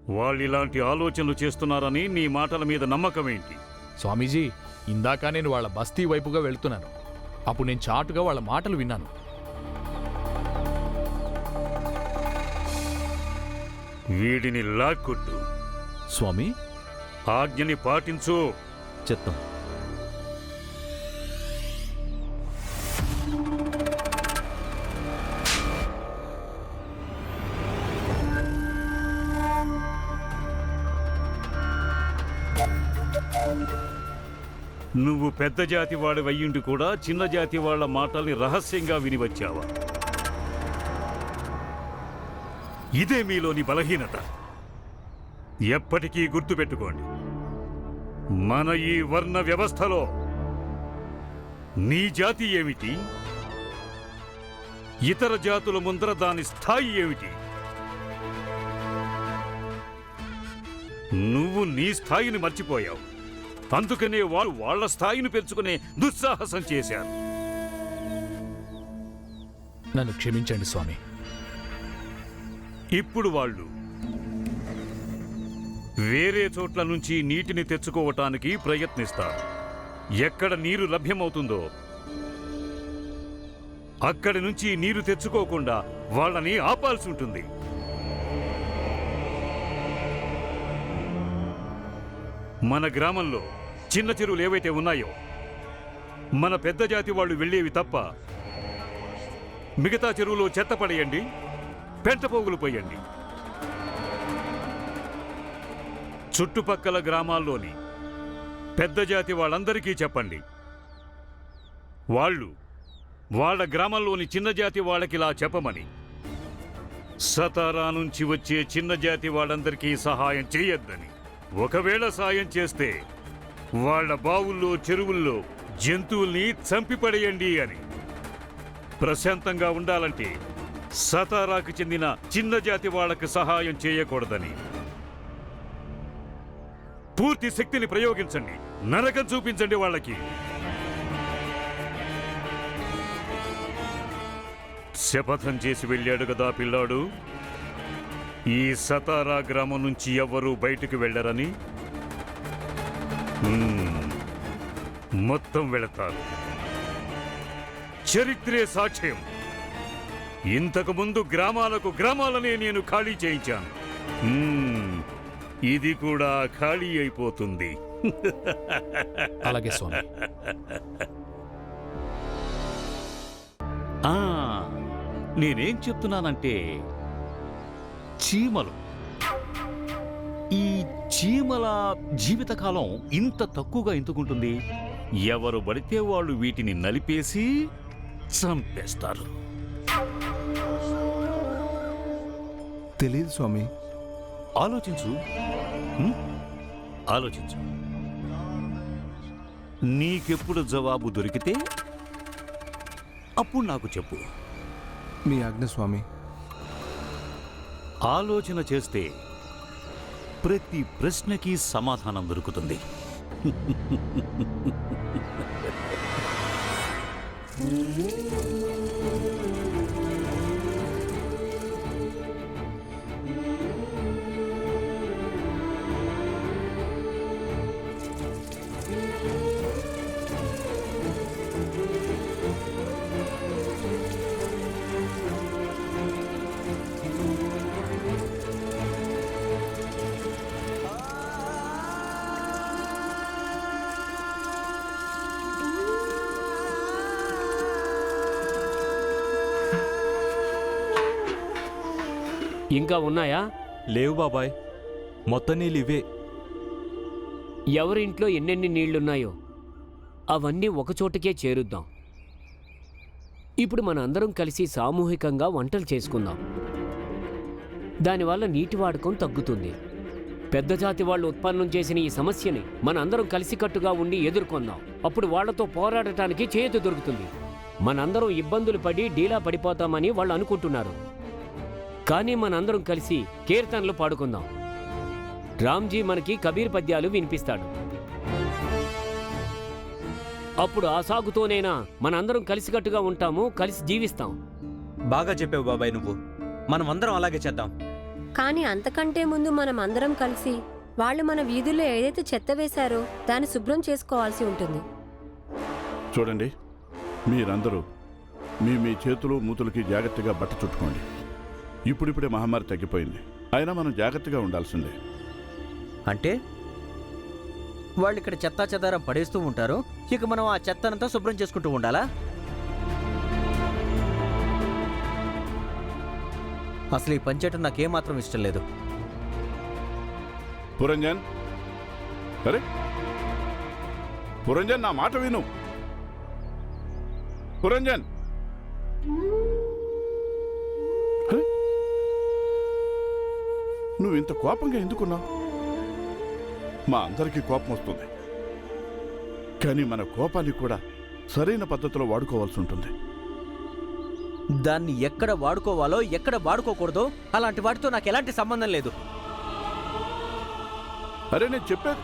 వాళ్ళిలాంటి ఆలోచనలు చేస్తున్నారని నీ మాటల మీద నమ్మకం ఏంటి? స్వామీజీ, ఇందాక నేను వాళ్ళ బస్తీ వైపుగా వెళ్తున్నాను. అప్పుడు నేను చాటుగా వాళ్ళ మాటలు విన్నాను. వీడిని లాక్కొట్టు. స్వామి, ఆజ్ఞని పాటించు. చెప్తాం. నువ్వు పెద్ద జాతి వాడివయ్యుండి కూడా చిన్న జాతి వాళ్ళ మాటల్ని రహస్యంగా వినివచ్చావా? ఇదే మీలోని బలహీనత. ఎప్పటికీ గుర్తుపెట్టుకోండి, మన ఈ వర్ణ వ్యవస్థలో నీ జాతి ఏమిటి, ఇతర జాతుల ముందర దాని స్థాయి ఏమిటి? నువ్వు నీ స్థాయిని మర్చిపోయావు. అందుకనే వాళ్ళు వాళ్ళ స్థాయిని పెంచుకునే దుస్సాహసం చేశారు. నన్ను క్షమించండి స్వామి. ఇప్పుడు వాళ్ళు వేరే చోట్ల నుంచి నీటిని తెచ్చుకోవటానికి ప్రయత్నిస్తారు. ఎక్కడ నీరు లభ్యమవుతుందో అక్కడి నుంచి నీరు తెచ్చుకోకుండా వాళ్ళని ఆపాల్సి ఉంటుంది. మన గ్రామంలో చిన్న చెరువులు ఏవైతే ఉన్నాయో మన పెద్ద జాతి వాళ్ళు వెళ్ళేవి తప్ప మిగతా చెరువులో చెత్త పడేయండి, పెంట పోగులు పోయండి. చుట్టుపక్కల గ్రామాల్లోని పెద్ద జాతి వాళ్ళందరికీ చెప్పండి, వాళ్ళు వాళ్ళ గ్రామంలోని చిన్న జాతి వాళ్ళకిలా చెప్పమని. సతారా నుంచి వచ్చే చిన్న జాతి వాళ్ళందరికీ సహాయం చేయొద్దని. ఒకవేళ సాయం చేస్తే వాళ్ళ బావుల్లో చెరువుల్లో జంతువుల్ని చంపిపడేయండి అని. ప్రశాంతంగా ఉండాలంటే సతారాకు చెందిన చిన్న జాతి వాళ్ళకి సహాయం చేయకూడదని. పూర్తి శక్తిని ప్రయోగించండి, నరకం చూపించండి వాళ్ళకి. శపథం చేసి వెళ్ళాడు కదా పిల్లాడు, ఈ సతారా గ్రామం నుంచి ఎవ్వరూ బయటకు వెళ్ళరని. మొత్తం వెళతారు. చరిత్రే సాక్ష్యం. ఇంతకుముందు గ్రామాలనే నేను ఖాళీ చేయించాను. ఇది కూడా ఖాళీ అయిపోతుంది. అలాగే స్వామి. నేనేం చెప్తున్నానంటే, చీమలు, ఈ చీమల జీవితకాలం ఇంత తక్కువగా ఎందుకుంటుంది? ఎవరు పడితే వాళ్ళు వీటిని నలిపేసి చంపేస్తారు. తెలీదు స్వామి. ఆలోచించు, ఆలోచించు. నీకెప్పుడు జవాబు దొరికితే అప్పుడు నాకు చెప్పు. మీ ఆజ్ఞ స్వామి. ఆలోచన చేస్తే ప్రతి ప్రశ్నకి సమాధానం దొరుకుతుంది. ఇంకా ఉన్నాయా? లేవు బాబాయ్, మొత్తం నీళ్ళు ఇవే. ఎవరింట్లో ఎన్నెన్ని నీళ్లున్నాయో అవన్నీ ఒకచోటుకే చేరుద్దాం. ఇప్పుడు మన అందరం కలిసి సామూహికంగా వంటలు చేసుకుందాం. దానివల్ల నీటి వాడకం తగ్గుతుంది. పెద్ద జాతి వాళ్ళు ఉత్పన్నం చేసిన ఈ సమస్యని మన అందరం కలిసికట్టుగా ఉండి ఎదుర్కొందాం. అప్పుడు వాళ్లతో పోరాడటానికి చేతి దొరుకుతుంది. మనందరం ఇబ్బందులు పడి డీలా పడిపోతామని వాళ్ళు అనుకుంటున్నారు. కానీ మనందరం కలిసి కీర్తనలు పాడుకుందాం. రామ్జీ మనకి కబీర్ పద్యాలు వినిపిస్తాడు. అప్పుడు ఆ సాగుతోనైనా మనందరం కలిసికట్టుగా ఉంటాము, కలిసి జీవిస్తాం. బాగా చెప్పావు బాబాయ్ నువ్వు. మనం అందరం అలాగే చేద్దాం. కానీ అంతకంటే ముందు మనం అందరం కలిసి వాళ్ళు మన వీధుల్లో ఏదైతే చెత్త వేశారో దాన్ని శుభ్రం చేసుకోవాల్సి ఉంటుంది. చూడండి, మీరందరూ మీ చేతులు మూతులకి జాగ్రత్తగా బట్ట చుట్టుకోండి. ఇప్పుడిప్పుడే మహమ్మారి తగ్గిపోయింది, అయినా మనం జాగ్రత్తగా ఉండాల్సిందే. అంటే వాళ్ళు ఇక్కడ చెత్తా చెదారం పడేస్తూ ఉంటారు, ఇక మనం ఆ చెత్తనంతా శుభ్రం చేసుకుంటూ ఉండాలా? అసలు ఈ పని చేయటం నాకేమాత్రం ఇష్టం లేదు. పురంజన్, అరే పురంజన్, నా మాట విను. పురంజన్, అరే, నువ్వు ఇంత కోపంగా ఎందుకున్నావు? మా అందరికీ కోపం వస్తుంది, కానీ మన కోపాన్ని కూడా సరైన పద్ధతిలో వాడుకోవాల్సి ఉంటుంది. దాన్ని ఎక్కడ వాడుకోవాలో ఎక్కడ వాడుకోకూడదో అలాంటి వాటితో నాకు ఎలాంటి సంబంధం లేదు. అరే నేను చెప్పేది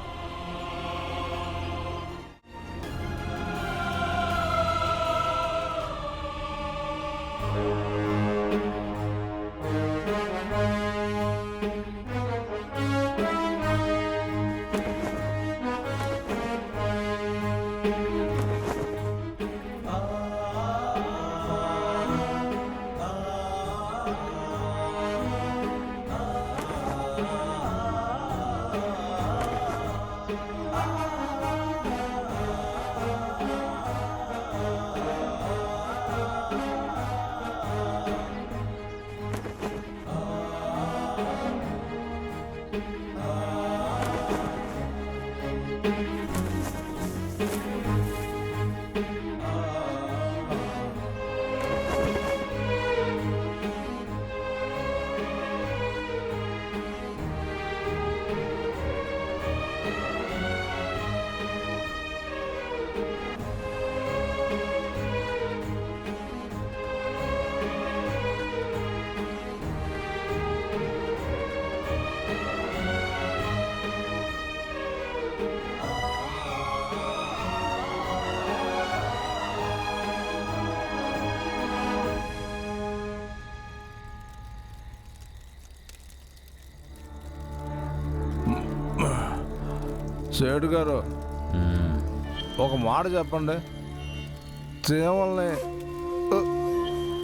సేటు గారు, ఒక మాట చెప్పండి. చీమల్ని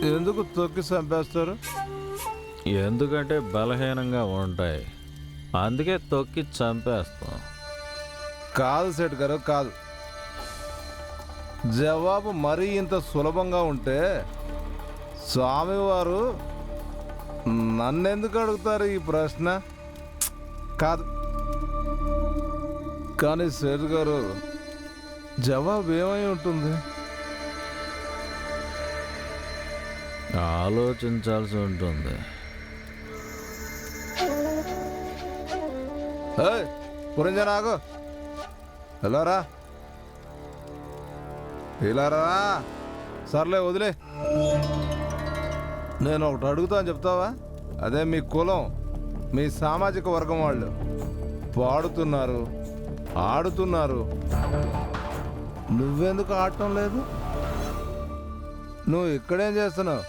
ఎందుకు తొక్కి చంపేస్తారు? ఎందుకంటే బలహీనంగా ఉంటాయి, అందుకే తొక్కి చంపేస్తాం. కాదు సేటు గారు, కాదు. జవాబు మరీ ఇంత సులభంగా ఉంటే స్వామివారు నన్నెందుకు అడుగుతారు ఈ ప్రశ్న? కాదు. కానీ సేటు గారు, జవాబు ఏమై ఉంటుంది? ఆలోచించాల్సి ఉంటుంది. పురంజన్ ఆగు, వెళ్ళారా? ఇలారా, సర్లే వదిలే. నేను ఒకటి అడుగుతాను, చెప్తావా? అదే మీ కులం, మీ సామాజిక వర్గం వాళ్ళు పాడుతున్నారు, ఆడుతున్నారు, నువ్వెందుకు ఆడటం లేదు? నువ్వు ఇక్కడేం చేస్తున్నావు?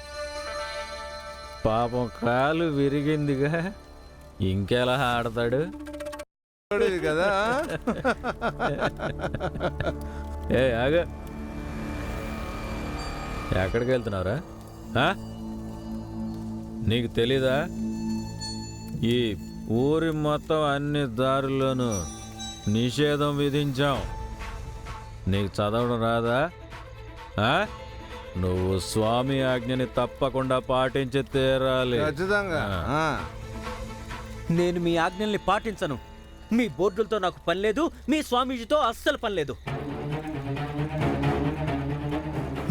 పాపం కాలు విరిగిందిగా, ఇంకెలా ఆడతాడు కదా. ఏ ఆగ, ఎక్కడికి వెళ్తున్నావురా? నీకు తెలీదా? ఈ ఊరి మొత్తం అన్ని దారుల్లోనూ నిషేధం విధించాం. నీకు చదవడం రాదా? నువ్వు స్వామి ఆజ్ఞని తప్పకుండా పాటించి తీరాలి. ఖచ్చితంగా. నేను మీ ఆజ్ఞల్ని పాటించను. మీ బోర్డులతో నాకు పని లేదు, మీ స్వామీజీతో అస్సలు పని లేదు.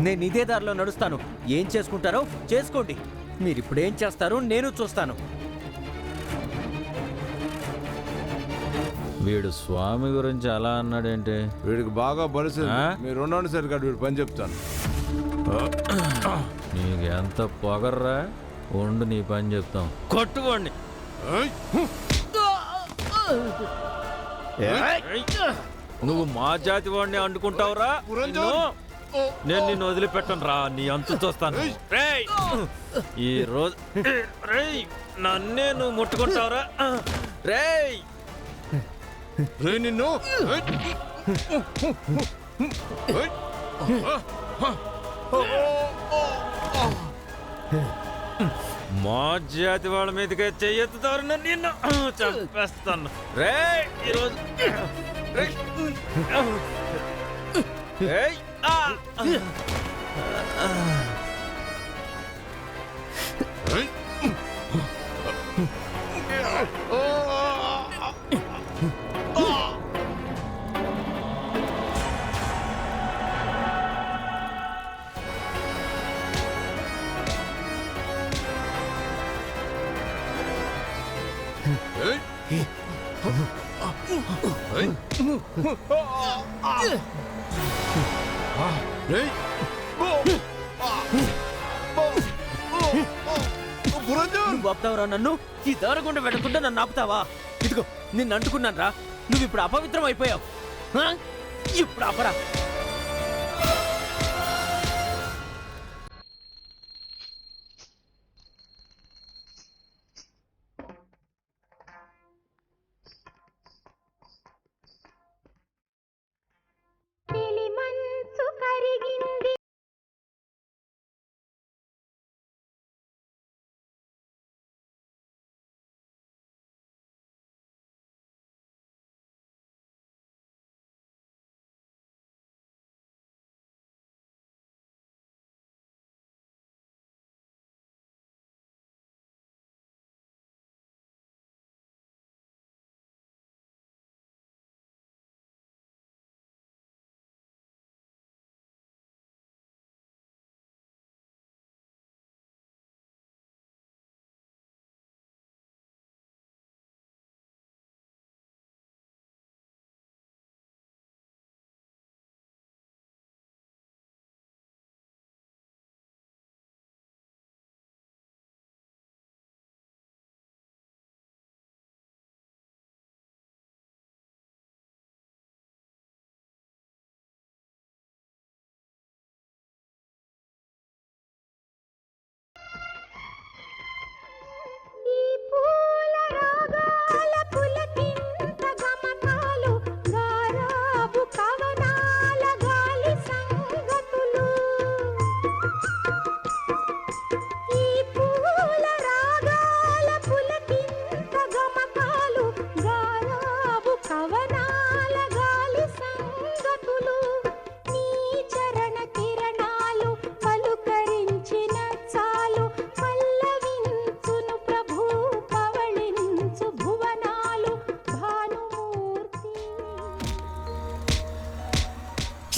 నేను ఇదే దారిలో నడుస్తాను. ఏం చేసుకుంటారో చేసుకోండి. మీరు ఇప్పుడు ఏం చేస్తారో నేను చూస్తాను. వీడు స్వామి గురించి అలా అన్నాడేంటి? వీడికి బాగా బలిసింది. మీరు ఉండండి సరి కాదు, వీడు పని చెప్తాను. నీకు ఎంత పొగర్రా, ఉండు నీ పని చెప్తాం. కొట్టుకోండి. నువ్వు మా జాతి వాడిని అంటుకుంటావురా? నేను నిన్ను వదిలిపెట్టను రా, నీ అంతు చూస్తాను. ఈ రోజు నన్నే నువ్వు ముట్టుకుంటావురా రేయ్ నిన్ను మా జాతి వాళ్ళ మీదకే చెయ్యెత్తుతారు నిన్ను చంపేస్తాను రేయ్ ఈరోజు రేయ్ నువ్వు ఆపుతావరా నన్ను? ఈ దారి గుండా వెళ్ళకుండా నన్ను ఆపుతావా? ఇదిగో నిన్ను అంటుకున్నాను రా. నువ్వు ఇప్పుడు అపవిత్రం అయిపోయావు. ఇప్పుడు ఆపరా.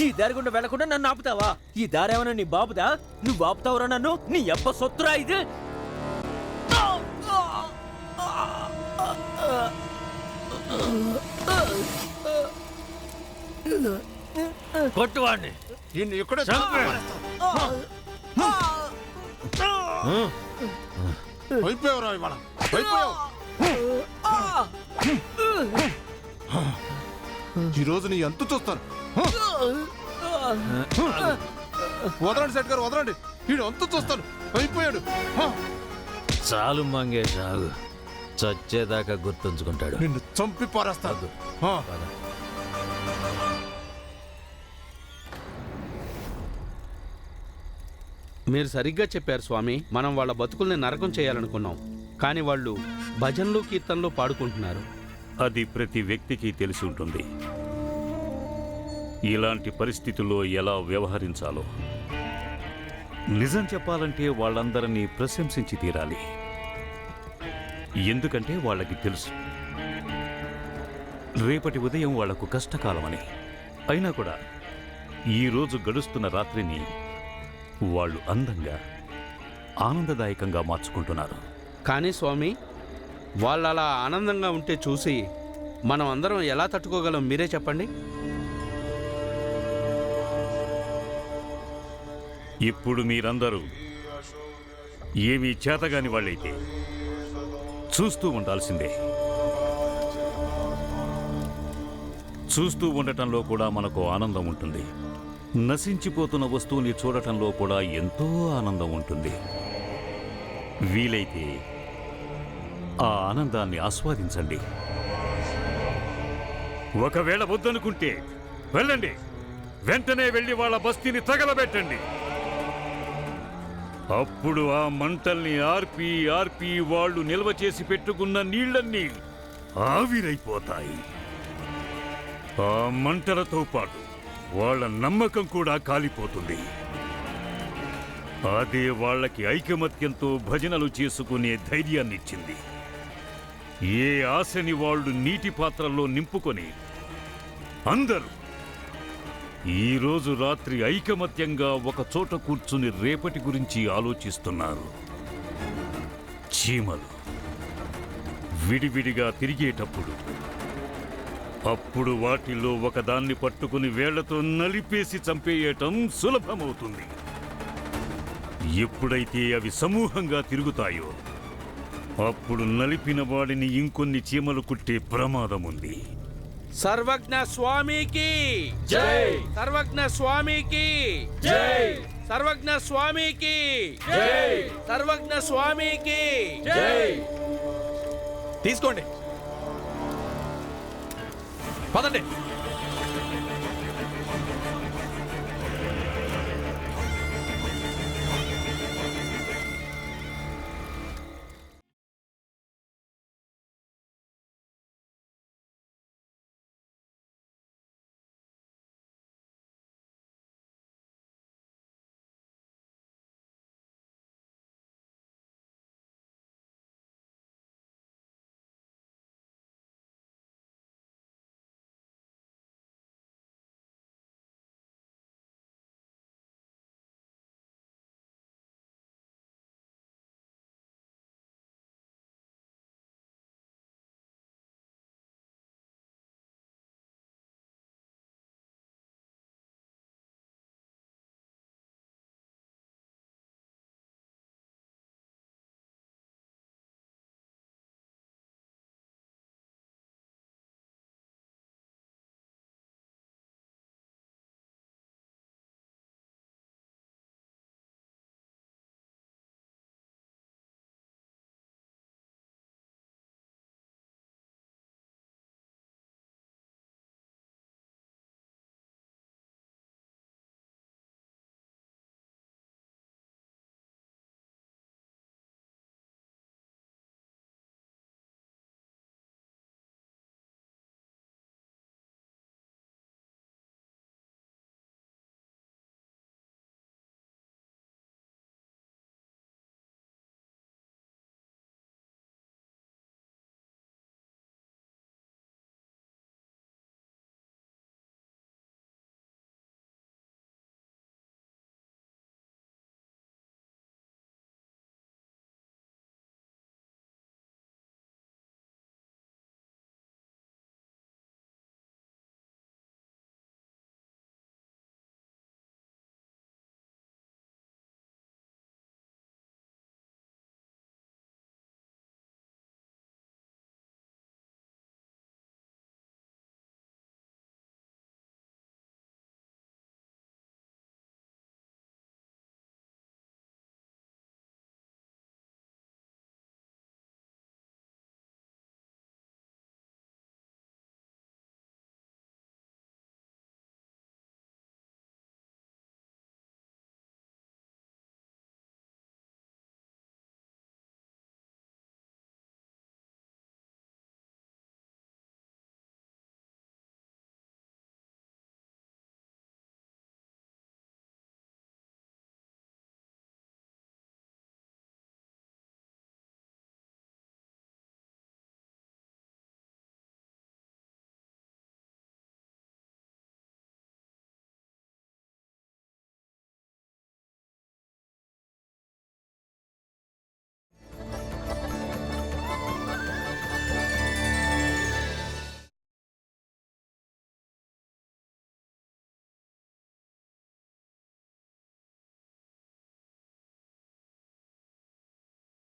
ఈ దారి గుండా వెళ్లకుండా నన్ను ఆపుతావా? ఈ దారి ఏమైనా నీ బాబుదా? నువ్వు ఆపుతావురా నన్ను? నీ అబ్బ సొత్తురా ఇది. కొట్టువాడిని ఇక్కడ అయిపోయావురా ఇవాళ. అయిపోయావు. ఈరోజు నీ ఎంత చూస్తాను. వదలండి సెట్ గారు, వదలండి. వీడు అంత చూస్తాను. అయిపోయాడు. చాలు మంగే చాలు. చచ్చేదాకా గుర్తుంచుకుంటాడు. నిన్ను చంపి పారేస్తాడు. మీరు సరిగ్గా చెప్పారు స్వామి. మనం వాళ్ళ బతుకుల్ని నరకం చేయాలనుకున్నాం, కానీ వాళ్ళు భజనలు కీర్తనలు పాడుకుంటున్నారు. అది ప్రతి వ్యక్తికి తెలిసి ఉంటుంది ఇలాంటి పరిస్థితుల్లో ఎలా వ్యవహరించాలో. నిజం చెప్పాలంటే వాళ్ళందరినీ ప్రశంసించి తీరాలి. ఎందుకంటే వాళ్ళకి తెలుసు రేపటి ఉదయం వాళ్లకు కష్టకాలమని. అయినా కూడా ఈరోజు గడుస్తున్న రాత్రిని వాళ్ళు అందంగా ఆనందదాయకంగా మార్చుకుంటున్నారు. కానీ స్వామి, వాళ్ళు అలా ఆనందంగా ఉంటే చూసి మనం అందరం ఎలా తట్టుకోగలం? మీరే చెప్పండి. ఇప్పుడు మీరందరూ ఏమీ చేతగాని వాళ్ళైతే చూస్తూ ఉండాల్సిందే. చూస్తూ ఉండటంలో కూడా మనకు ఆనందం ఉంటుంది. నశించిపోతున్న వస్తువుని చూడటంలో కూడా ఎంతో ఆనందం ఉంటుంది. వీలైతే ఆ ఆనందాన్ని ఆస్వాదించండి. ఒకవేళ వద్దనుకుంటే వెళ్ళండి, వెంటనే వెళ్ళి వాళ్ళ బస్తీని తగలబెట్టండి. అప్పుడు ఆ మంటల్ని ఆర్పి వాళ్ళు నిల్వ చేసి పెట్టుకున్న నీళ్లన్నీ ఆవిరైపోతాయి. ఆ మంటలతో పాటు వాళ్ళ నమ్మకం కూడా కాలిపోతుంది. అదే వాళ్ళకి ఐకమత్యంతో భజనలు చేసుకునే ధైర్యాన్నిచ్చింది. ఏ ఆశని వాళ్ళు నీటి పాత్రల్లో నింపుకొని అందరూ ఈరోజు రాత్రి ఐకమత్యంగా ఒక చోట కూర్చుని రేపటి గురించి ఆలోచిస్తున్నారు. చీమలు విడివిడిగా తిరిగేటప్పుడు అప్పుడు వాటిలో ఒకదాన్ని పట్టుకుని వేళ్లతో నలిపేసి చంపేయటం సులభమవుతుంది. ఎప్పుడైతే అవి సమూహంగా తిరుగుతాయో అప్పుడు నలిపిన వాడిని ఇంకొన్ని చీమలు కుట్టే ప్రమాదం ఉంది. సర్వజ్ఞ స్వామికి జై! సర్వజ్ఞ స్వామికి జై! సర్వజ్ఞ స్వామికి జై! సర్వజ్ఞ స్వామికి జై! తీసుకోండి, పదండి.